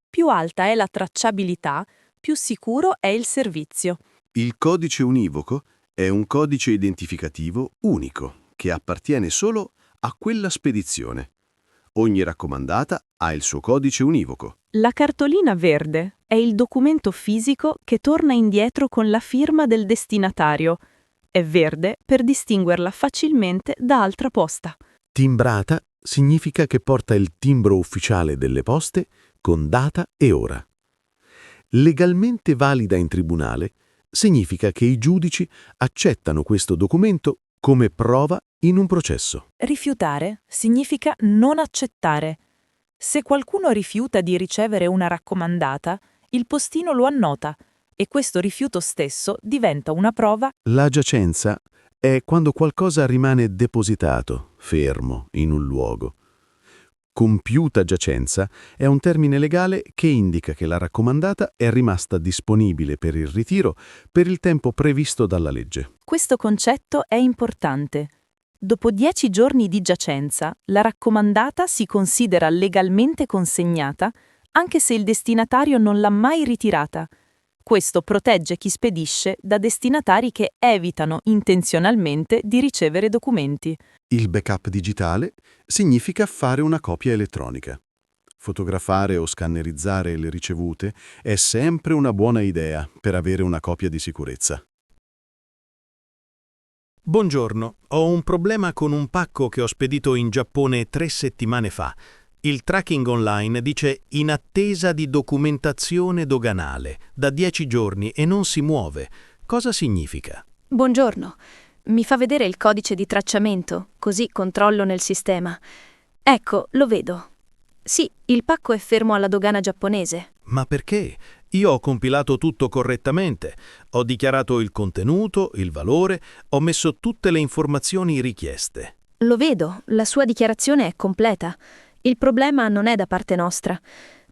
Più alta è la tracciabilità, più sicuro è il servizio. Il codice univoco è un codice identificativo unico che appartiene solo a quella spedizione. Ogni raccomandata ha il suo codice univoco. La cartolina verde è il documento fisico che torna indietro con la firma del destinatario. È verde per distinguerla facilmente da altra posta. Timbrata significa che porta il timbro ufficiale delle poste con data e ora. Legalmente valida in tribunale significa che i giudici accettano questo documento come prova in un processo. Rifiutare significa non accettare. Se qualcuno rifiuta di ricevere una raccomandata, il postino lo annota e questo rifiuto stesso diventa una prova. La giacenza è quando qualcosa rimane depositato, fermo, in un luogo. Compiuta giacenza è un termine legale che indica che la raccomandata è rimasta disponibile per il ritiro per il tempo previsto dalla legge. Questo concetto è importante. Dopo 10 giorni di giacenza, la raccomandata si considera legalmente consegnata anche se il destinatario non l'ha mai ritirata. Questo protegge chi spedisce da destinatari che evitano intenzionalmente di ricevere documenti. Il backup digitale significa fare una copia elettronica. Fotografare o scannerizzare le ricevute è sempre una buona idea per avere una copia di sicurezza. Buongiorno, ho un problema con un pacco che ho spedito in Giappone 3 settimane fa. Il tracking online dice in attesa di documentazione doganale da 10 giorni e non si muove. Cosa significa? Buongiorno, mi fa vedere il codice di tracciamento, così controllo nel sistema. Ecco, lo vedo. Sì, il pacco è fermo alla dogana giapponese. Ma perché? Io ho compilato tutto correttamente. Ho dichiarato il contenuto, il valore, ho messo tutte le informazioni richieste. Lo vedo, la sua dichiarazione è completa. Il problema non è da parte nostra.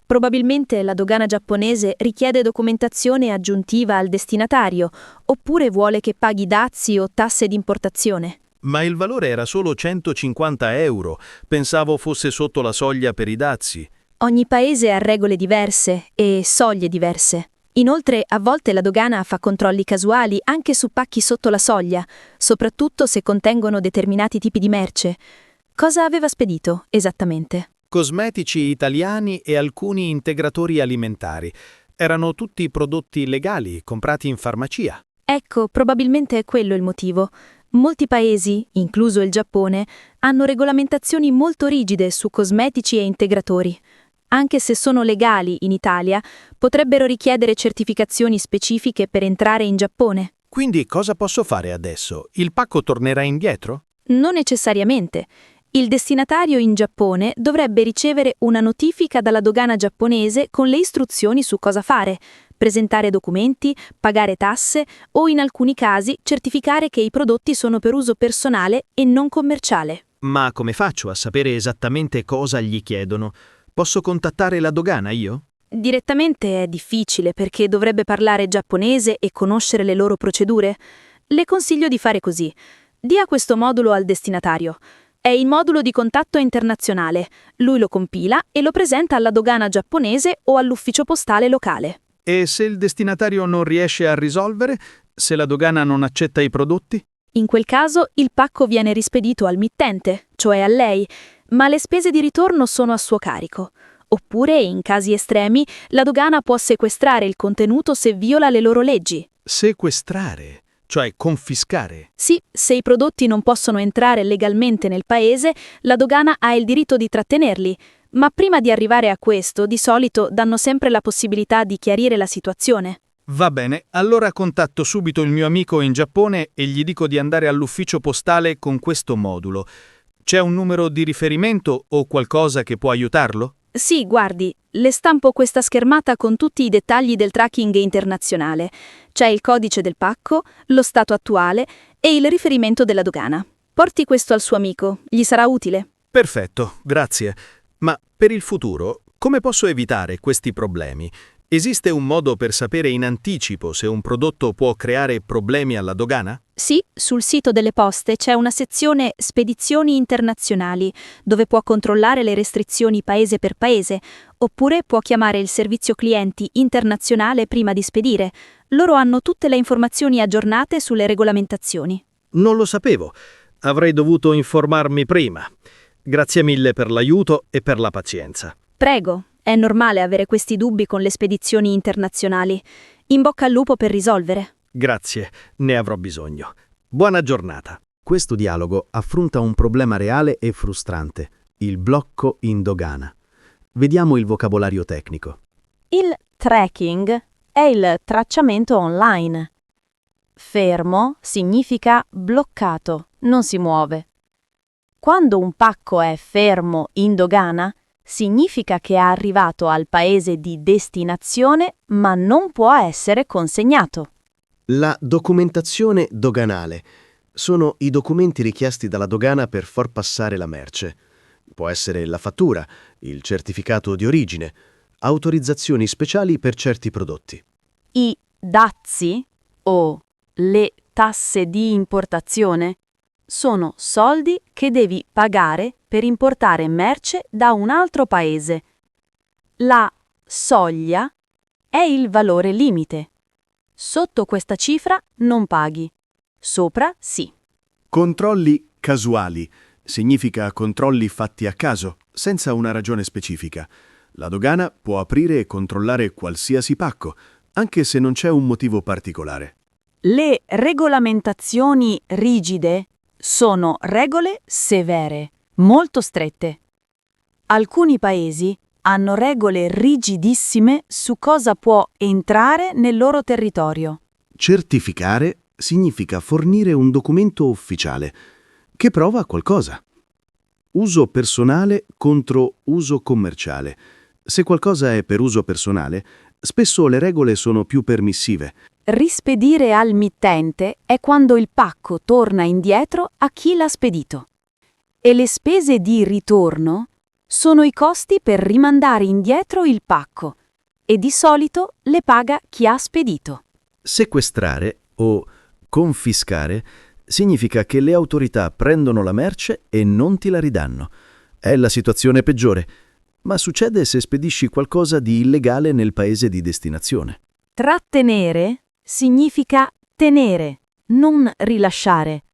Probabilmente la dogana giapponese richiede documentazione aggiuntiva al destinatario, oppure vuole che paghi dazi o tasse di importazione. Ma il valore era solo 150 euro. Pensavo fosse sotto la soglia per i dazi. Ogni paese ha regole diverse e soglie diverse. Inoltre, a volte la dogana fa controlli casuali anche su pacchi sotto la soglia, soprattutto se contengono determinati tipi di merce. Cosa aveva spedito, esattamente? Cosmetici italiani e alcuni integratori alimentari. Erano tutti prodotti legali, comprati in farmacia. Ecco, probabilmente è quello il motivo. Molti paesi, incluso il Giappone, hanno regolamentazioni molto rigide su cosmetici e integratori. anche se sono legali in Italia, potrebbero richiedere certificazioni specifiche per entrare in Giappone. Quindi cosa posso fare adesso? Il pacco tornerà indietro? Non necessariamente. Il destinatario in Giappone dovrebbe ricevere una notifica dalla dogana giapponese con le istruzioni su cosa fare, presentare documenti, pagare tasse o in alcuni casi certificare che i prodotti sono per uso personale e non commerciale. Ma come faccio a sapere esattamente cosa gli chiedono? Posso contattare la dogana io? Direttamente è difficile perché dovrebbe parlare giapponese e conoscere le loro procedure. Le consiglio di fare così. Dia questo modulo al destinatario. È il modulo di contatto internazionale. Lui lo compila e lo presenta alla dogana giapponese o all'ufficio postale locale. E se il destinatario non riesce a risolvere? Se la dogana non accetta i prodotti? In quel caso il pacco viene rispedito al mittente, cioè a lei, ma le spese di ritorno sono a suo carico. Oppure, in casi estremi, la dogana può sequestrare il contenuto se viola le loro leggi. Sequestrare? Cioè confiscare? Sì, se i prodotti non possono entrare legalmente nel paese, la dogana ha il diritto di trattenerli, ma prima di arrivare a questo, di solito danno sempre la possibilità di chiarire la situazione. Va bene, allora contatto subito il mio amico in Giappone e gli dico di andare all'ufficio postale con questo modulo. C'è un numero di riferimento o qualcosa che può aiutarlo? Sì, guardi, le stampo questa schermata con tutti i dettagli del tracking internazionale. C'è il codice del pacco, lo stato attuale e il riferimento della dogana. Porti questo al suo amico, gli sarà utile. Perfetto, grazie. Ma per il futuro, come posso evitare questi problemi? Esiste un modo per sapere in anticipo se un prodotto può creare problemi alla dogana? Sì, sul sito delle poste c'è una sezione Spedizioni internazionali, dove può controllare le restrizioni paese per paese, oppure può chiamare il servizio clienti internazionale prima di spedire. Loro hanno tutte le informazioni aggiornate sulle regolamentazioni. Non lo sapevo. Avrei dovuto informarmi prima. Grazie mille per l'aiuto e per la pazienza. Prego, è normale avere questi dubbi con le spedizioni internazionali. In bocca al lupo per risolvere. Grazie, ne avrò bisogno. Buona giornata. Questo dialogo affronta un problema reale e frustrante, il blocco in dogana. Vediamo il vocabolario tecnico. Il tracking è il tracciamento online. Fermo significa bloccato, non si muove. Quando un pacco è fermo in dogana, significa che è arrivato al paese di destinazione ma non può essere consegnato. La documentazione doganale sono i documenti richiesti dalla dogana per far passare la merce. Può essere la fattura, il certificato di origine, autorizzazioni speciali per certi prodotti. I dazi o le tasse di importazione sono soldi che devi pagare per importare merce da un altro paese. La soglia è il valore limite. Sotto questa cifra non paghi. Sopra sì. Controlli casuali significa controlli fatti a caso, senza una ragione specifica. La dogana può aprire e controllare qualsiasi pacco, anche se non c'è un motivo particolare. Le regolamentazioni rigide sono regole severe, molto strette. Alcuni paesi hanno regole rigidissime su cosa può entrare nel loro territorio. Certificare significa fornire un documento ufficiale che prova qualcosa. Uso personale contro uso commerciale. Se qualcosa è per uso personale, spesso le regole sono più permissive. Rispedire al mittente è quando il pacco torna indietro a chi l'ha spedito. E le spese di ritorno sono i costi per rimandare indietro il pacco e di solito le paga chi ha spedito. Sequestrare o confiscare significa che le autorità prendono la merce e non ti la ridanno. È la situazione peggiore, ma succede se spedisci qualcosa di illegale nel paese di destinazione. Trattenere significa tenere, non rilasciare.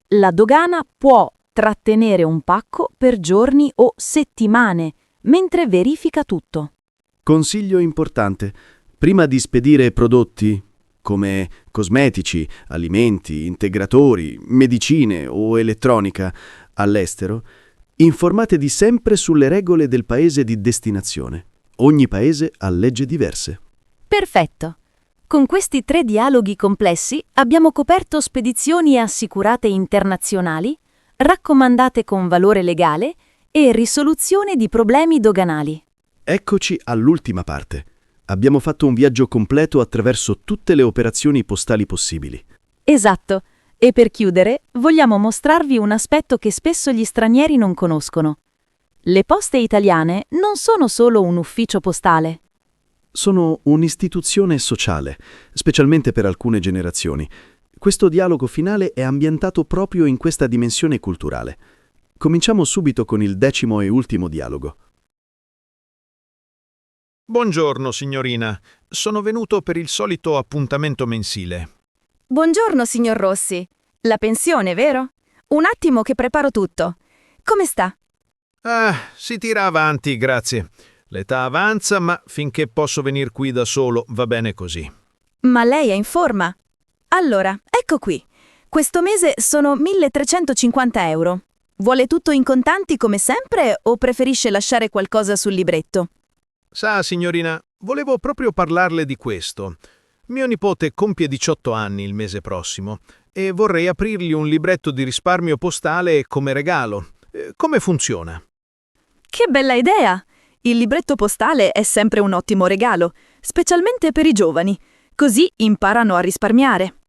La dogana può trattenere un pacco per giorni o settimane, mentre verifica tutto. Consiglio importante: prima di spedire prodotti come cosmetici, alimenti, integratori, medicine o elettronica all'estero, Informatevi sempre sulle regole del paese di destinazione. Ogni paese ha leggi diverse. Perfetto. Con questi 3 dialoghi complessi abbiamo coperto spedizioni assicurate internazionali, raccomandate con valore legale e risoluzione di problemi doganali. Eccoci all'ultima parte. Abbiamo fatto un viaggio completo attraverso tutte le operazioni postali possibili. Esatto. E per chiudere, vogliamo mostrarvi un aspetto che spesso gli stranieri non conoscono. Le poste italiane non sono solo un ufficio postale. Sono un'istituzione sociale, specialmente per alcune generazioni. Questo dialogo finale è ambientato proprio in questa dimensione culturale. Cominciamo subito con il 10° e ultimo dialogo. Buongiorno, signorina. Sono venuto per il solito appuntamento mensile. Buongiorno, signor Rossi. La pensione, vero? Un attimo che preparo tutto. Come sta? Si tira avanti, grazie. L'età avanza, ma finché posso venir qui da solo va bene così. Ma lei è in forma? Allora, ecco qui. Questo mese sono 1.350 euro. Vuole tutto in contanti come sempre o preferisce lasciare qualcosa sul libretto? Sa, signorina, volevo proprio parlarle di questo. Mio nipote compie 18 anni il mese prossimo e vorrei aprirgli un libretto di risparmio postale come regalo. Come funziona? Che bella idea! Il libretto postale è sempre un ottimo regalo, specialmente per i giovani. Così imparano a risparmiare.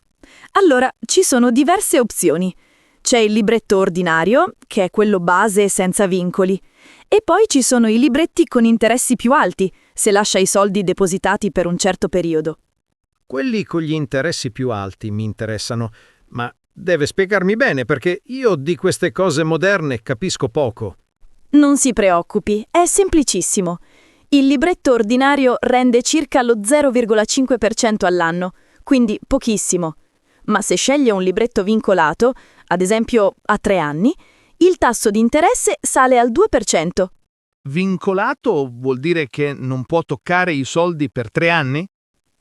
Allora, ci sono diverse opzioni. C'è il libretto ordinario, che è quello base senza vincoli. E poi ci sono i libretti con interessi più alti, se lascia i soldi depositati per un certo periodo. Quelli con gli interessi più alti mi interessano, ma deve spiegarmi bene perché io di queste cose moderne capisco poco. Non si preoccupi, è semplicissimo. Il libretto ordinario rende circa lo 0,5% all'anno, quindi pochissimo. Ma se sceglie un libretto vincolato, ad esempio a 3 anni, il tasso di interesse sale al 2%. Vincolato vuol dire che non può toccare i soldi per 3 anni?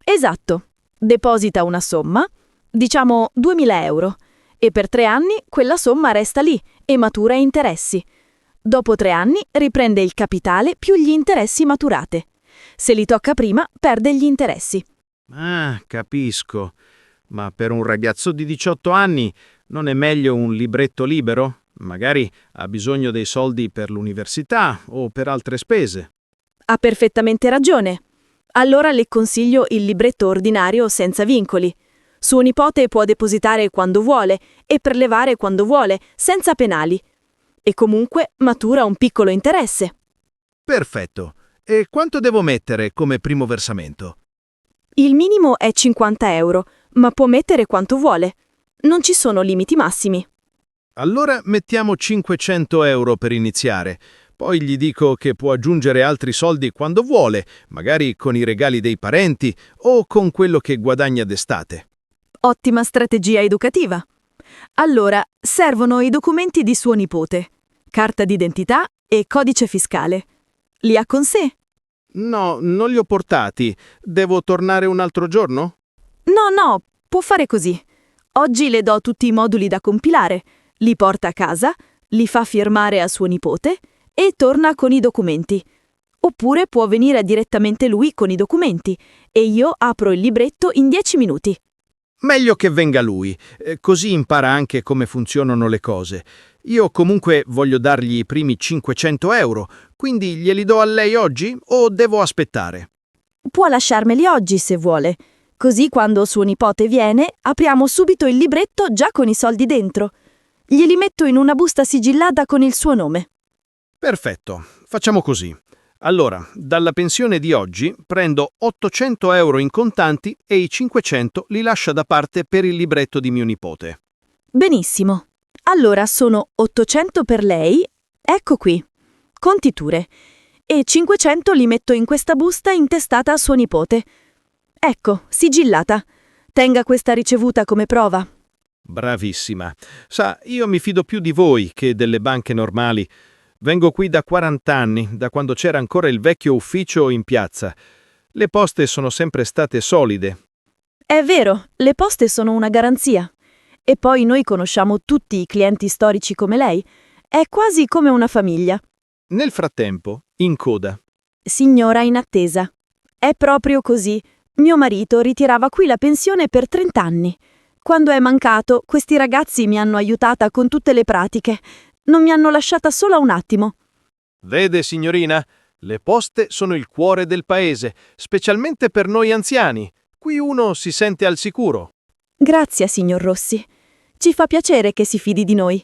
Esatto. Deposita una somma, diciamo 2.000 euro, e per 3 anni quella somma resta lì e matura interessi. Dopo 3 anni riprende il capitale più gli interessi maturate. Se li tocca prima, perde gli interessi. Capisco. Ma per un ragazzo di 18 anni non è meglio un libretto libero? Magari ha bisogno dei soldi per l'università o per altre spese. Ha perfettamente ragione. Allora le consiglio il libretto ordinario senza vincoli. Suo nipote può depositare quando vuole e prelevare quando vuole, senza penali. E comunque matura un piccolo interesse. Perfetto. E quanto devo mettere come primo versamento? Il minimo è 50 euro, ma può mettere quanto vuole. Non ci sono limiti massimi. Allora mettiamo 500 euro per iniziare. Poi gli dico che può aggiungere altri soldi quando vuole, magari con i regali dei parenti o con quello che guadagna d'estate. Ottima strategia educativa. Allora, servono i documenti di suo nipote, carta d'identità e codice fiscale. Li ha con sé? No, non li ho portati. Devo tornare un altro giorno? No, può fare così. Oggi le do tutti i moduli da compilare, li porta a casa, li fa firmare a suo nipote e torna con i documenti. Oppure può venire direttamente lui con i documenti e io apro il libretto in 10 minuti. Meglio che venga lui, così impara anche come funzionano le cose. Io comunque voglio dargli i primi 500 euro, quindi glieli do a lei oggi o devo aspettare? Può lasciarmeli oggi se vuole, così quando suo nipote viene apriamo subito il libretto già con i soldi dentro. Glieli metto in una busta sigillata con il suo nome. Perfetto, facciamo così. Allora, dalla pensione di oggi prendo 800 euro in contanti e i 500 li lascia da parte per il libretto di mio nipote. Benissimo. Allora sono 800 per lei, ecco qui, contiture, e 500 li metto in questa busta intestata a suo nipote. Ecco, sigillata. Tenga questa ricevuta come prova. Bravissima. Sa, io mi fido più di voi che delle banche normali. Vengo qui da 40 anni, da quando c'era ancora il vecchio ufficio in piazza. Le poste sono sempre state solide. È vero, le poste sono una garanzia. E poi noi conosciamo tutti i clienti storici come lei. È quasi come una famiglia. Nel frattempo, in coda. Signora in attesa. È proprio così. Mio marito ritirava qui la pensione per 30 anni. Quando è mancato, questi ragazzi mi hanno aiutata con tutte le pratiche. Non mi hanno lasciata sola un attimo. Vede, signorina, le poste sono il cuore del paese, specialmente per noi anziani. Qui uno si sente al sicuro. Grazie, signor Rossi. Ci fa piacere che si fidi di noi.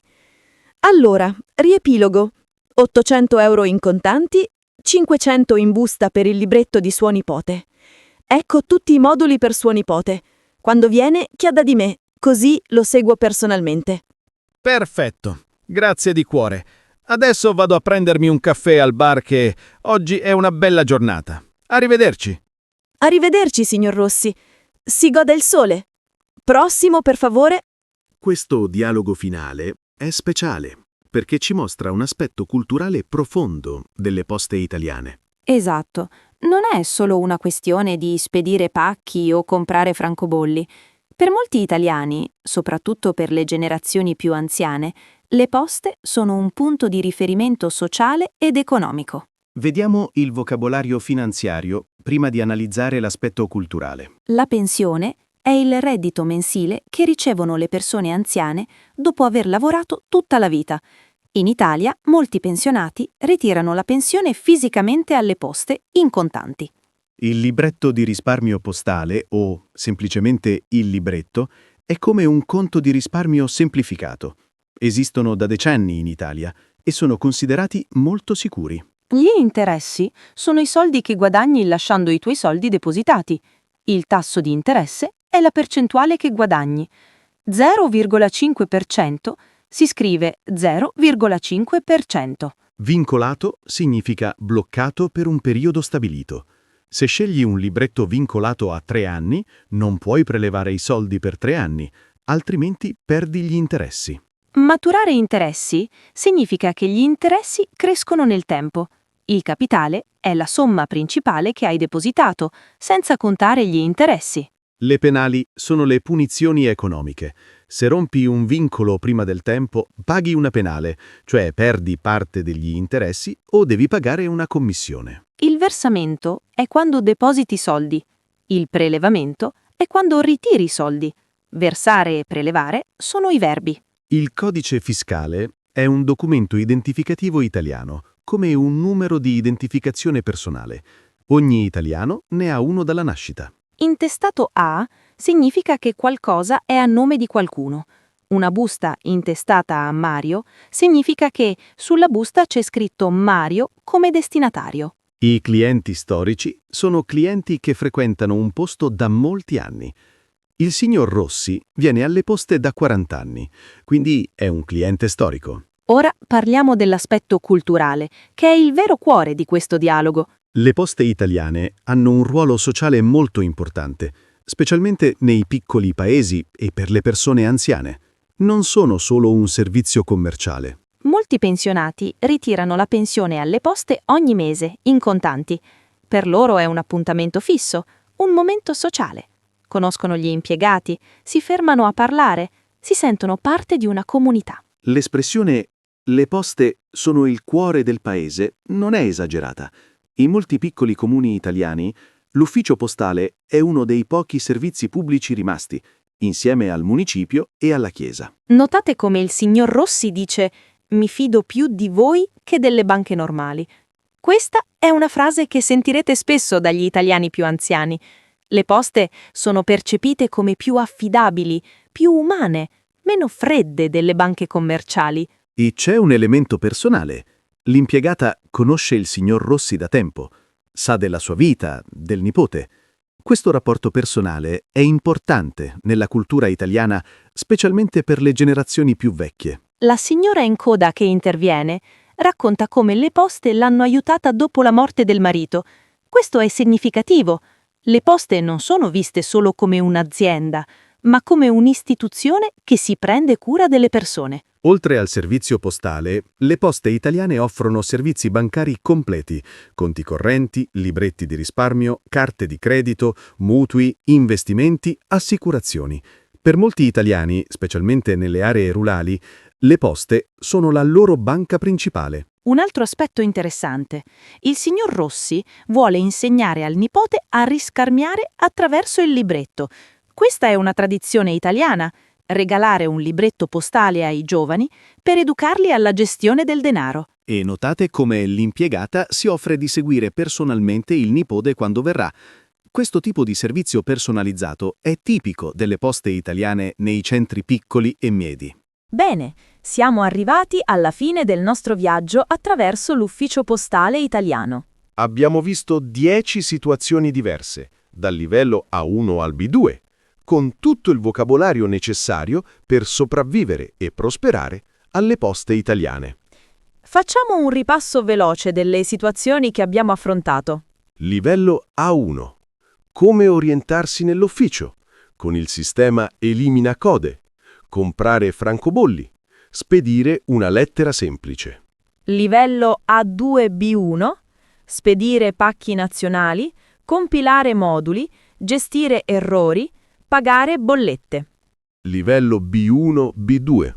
Allora, riepilogo. 800 euro in contanti, 500 in busta per il libretto di suo nipote. Ecco tutti i moduli per suo nipote. Quando viene, chieda di me, così lo seguo personalmente. Perfetto, grazie di cuore. Adesso vado a prendermi un caffè al bar che oggi è una bella giornata. Arrivederci. Arrivederci, signor Rossi. Si goda il sole. Prossimo, per favore. Questo dialogo finale è speciale perché ci mostra un aspetto culturale profondo delle poste italiane. Esatto. Non è solo una questione di spedire pacchi o comprare francobolli. Per molti italiani, soprattutto per le generazioni più anziane, le poste sono un punto di riferimento sociale ed economico. Vediamo il vocabolario finanziario prima di analizzare l'aspetto culturale. La pensione è il reddito mensile che ricevono le persone anziane dopo aver lavorato tutta la vita. In Italia, molti pensionati ritirano la pensione fisicamente alle poste in contanti. Il libretto di risparmio postale, o semplicemente il libretto, è come un conto di risparmio semplificato. Esistono da decenni in Italia e sono considerati molto sicuri. Gli interessi sono i soldi che guadagni lasciando i tuoi soldi depositati. Il tasso di interesse è la percentuale che guadagni. 0,5% si scrive 0,5%. Vincolato significa bloccato per un periodo stabilito. Se scegli un libretto vincolato a 3 anni, non puoi prelevare i soldi per 3 anni, altrimenti perdi gli interessi. Maturare interessi significa che gli interessi crescono nel tempo. Il capitale è la somma principale che hai depositato, senza contare gli interessi. Le penali sono le punizioni economiche. Se rompi un vincolo prima del tempo, paghi una penale, cioè perdi parte degli interessi o devi pagare una commissione. Il versamento è quando depositi soldi. Il prelevamento è quando ritiri i soldi. Versare e prelevare sono i verbi. Il codice fiscale è un documento identificativo italiano, come un numero di identificazione personale. Ogni italiano ne ha uno dalla nascita. Intestato a significa che qualcosa è a nome di qualcuno. Una busta intestata a Mario significa che sulla busta c'è scritto Mario come destinatario. I clienti storici sono clienti che frequentano un posto da molti anni. Il signor Rossi viene alle poste da 40 anni, quindi è un cliente storico. Ora parliamo dell'aspetto culturale, che è il vero cuore di questo dialogo. Le poste italiane hanno un ruolo sociale molto importante, specialmente nei piccoli paesi e per le persone anziane. Non sono solo un servizio commerciale. Molti pensionati ritirano la pensione alle poste ogni mese, in contanti. Per loro è un appuntamento fisso, un momento sociale. Conoscono gli impiegati, si fermano a parlare, si sentono parte di una comunità. L'espressione «le poste sono il cuore del paese» non è esagerata. In molti piccoli comuni italiani, l'ufficio postale è uno dei pochi servizi pubblici rimasti, insieme al municipio e alla chiesa. Notate come il signor Rossi dice «mi fido più di voi che delle banche normali». Questa è una frase che sentirete spesso dagli italiani più anziani. Le poste sono percepite come più affidabili, più umane, meno fredde delle banche commerciali. E c'è un elemento personale. L'impiegata conosce il signor Rossi da tempo, sa della sua vita, del nipote. Questo rapporto personale è importante nella cultura italiana, specialmente per le generazioni più vecchie. La signora in coda che interviene racconta come le poste l'hanno aiutata dopo la morte del marito. Questo è significativo. Le poste non sono viste solo come un'azienda, ma come un'istituzione che si prende cura delle persone. Oltre al servizio postale, le poste italiane offrono servizi bancari completi, conti correnti, libretti di risparmio, carte di credito, mutui, investimenti, assicurazioni. Per molti italiani, specialmente nelle aree rurali, le poste sono la loro banca principale. Un altro aspetto interessante. Il signor Rossi vuole insegnare al nipote a risparmiare attraverso il libretto. Questa è una tradizione italiana, regalare un libretto postale ai giovani per educarli alla gestione del denaro. E notate come l'impiegata si offre di seguire personalmente il nipote quando verrà. Questo tipo di servizio personalizzato è tipico delle poste italiane nei centri piccoli e medi. Bene, siamo arrivati alla fine del nostro viaggio attraverso l'ufficio postale italiano. Abbiamo visto 10 situazioni diverse, dal livello A1 al B2, con tutto il vocabolario necessario per sopravvivere e prosperare alle poste italiane. Facciamo un ripasso veloce delle situazioni che abbiamo affrontato. Livello A1. Come orientarsi nell'ufficio, con il sistema Elimina Code, comprare francobolli, spedire una lettera semplice. Livello A2-B1. Spedire pacchi nazionali, compilare moduli, gestire errori, pagare bollette. Livello B1-B2.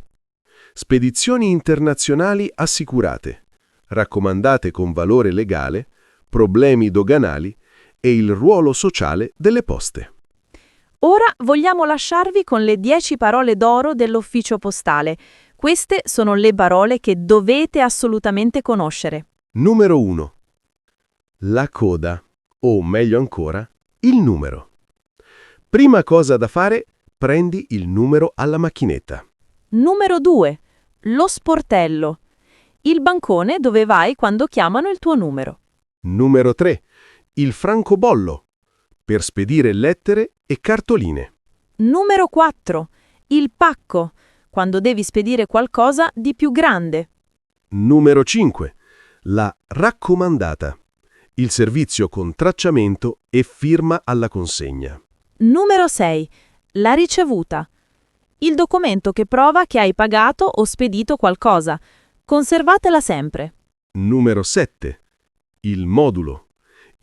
Spedizioni internazionali assicurate, raccomandate con valore legale, problemi doganali e il ruolo sociale delle poste. Ora vogliamo lasciarvi con le 10 parole d'oro dell'ufficio postale. Queste sono le parole che dovete assolutamente conoscere. Numero 1. La coda, o meglio ancora, il numero. Prima cosa da fare, prendi il numero alla macchinetta. Numero 2. Lo sportello. Il bancone dove vai quando chiamano il tuo numero. Numero 3. Il francobollo, per spedire lettere e cartoline. Numero 4. Il pacco, quando devi spedire qualcosa di più grande. Numero 5. La raccomandata, il servizio con tracciamento e firma alla consegna. Numero 6. La ricevuta. Il documento che prova che hai pagato o spedito qualcosa. Conservatela sempre. Numero 7. Il modulo,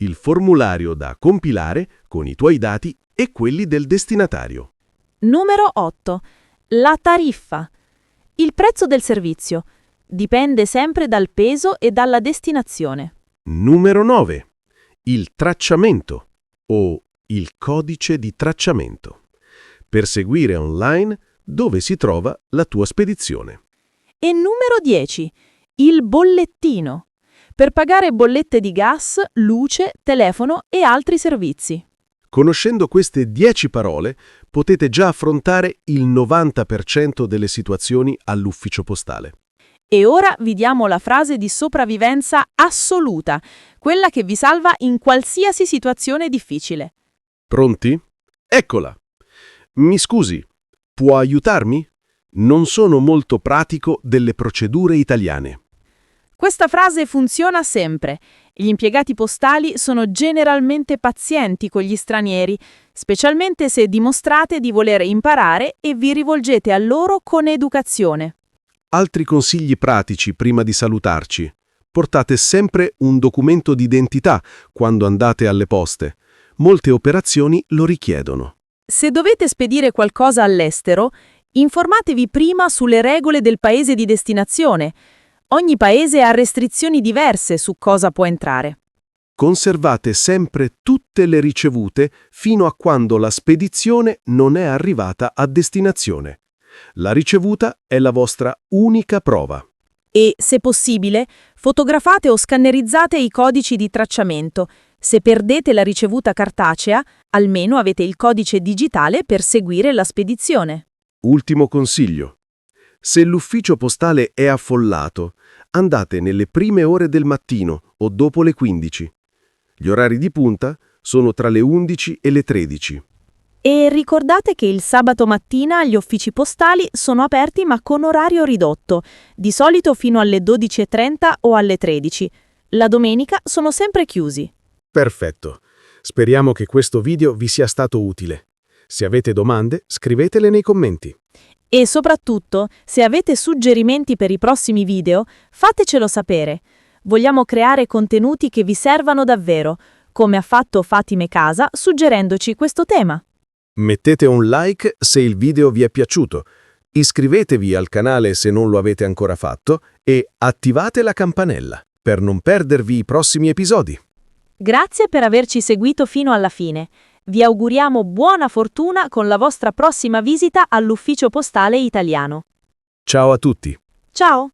il formulario da compilare con i tuoi dati e quelli del destinatario. Numero 8. La tariffa. Il prezzo del servizio. Dipende sempre dal peso e dalla destinazione. Numero 9. Il tracciamento o il codice di tracciamento, per seguire online dove si trova la tua spedizione. E numero 10. Il bollettino, per pagare bollette di gas, luce, telefono e altri servizi. Conoscendo queste 10 parole, potete già affrontare il 90% delle situazioni all'ufficio postale. E ora vi diamo la frase di sopravvivenza assoluta, quella che vi salva in qualsiasi situazione difficile. Pronti? Eccola! Mi scusi, può aiutarmi? Non sono molto pratico delle procedure italiane. Questa frase funziona sempre. Gli impiegati postali sono generalmente pazienti con gli stranieri, specialmente se dimostrate di voler imparare e vi rivolgete a loro con educazione. Altri consigli pratici prima di salutarci. Portate sempre un documento d'identità quando andate alle poste. Molte operazioni lo richiedono. Se dovete spedire qualcosa all'estero, informatevi prima sulle regole del paese di destinazione. Ogni paese ha restrizioni diverse su cosa può entrare. Conservate sempre tutte le ricevute fino a quando la spedizione non è arrivata a destinazione. La ricevuta è la vostra unica prova. E, se possibile, fotografate o scannerizzate i codici di tracciamento. Se perdete la ricevuta cartacea, almeno avete il codice digitale per seguire la spedizione. Ultimo consiglio. Se l'ufficio postale è affollato, andate nelle prime ore del mattino o dopo le 15. Gli orari di punta sono tra le 11 e le 13. E ricordate che il sabato mattina gli uffici postali sono aperti ma con orario ridotto, di solito fino alle 12:30 o alle 13. La domenica sono sempre chiusi. Perfetto. Speriamo che questo video vi sia stato utile. Se avete domande, scrivetele nei commenti. E soprattutto, se avete suggerimenti per i prossimi video, fatecelo sapere. Vogliamo creare contenuti che vi servano davvero, come ha fatto Fatime Casa suggerendoci questo tema. Mettete un like se il video vi è piaciuto, iscrivetevi al canale se non lo avete ancora fatto e attivate la campanella per non perdervi i prossimi episodi. Grazie per averci seguito fino alla fine. Vi auguriamo buona fortuna con la vostra prossima visita all'ufficio postale italiano. Ciao a tutti! Ciao!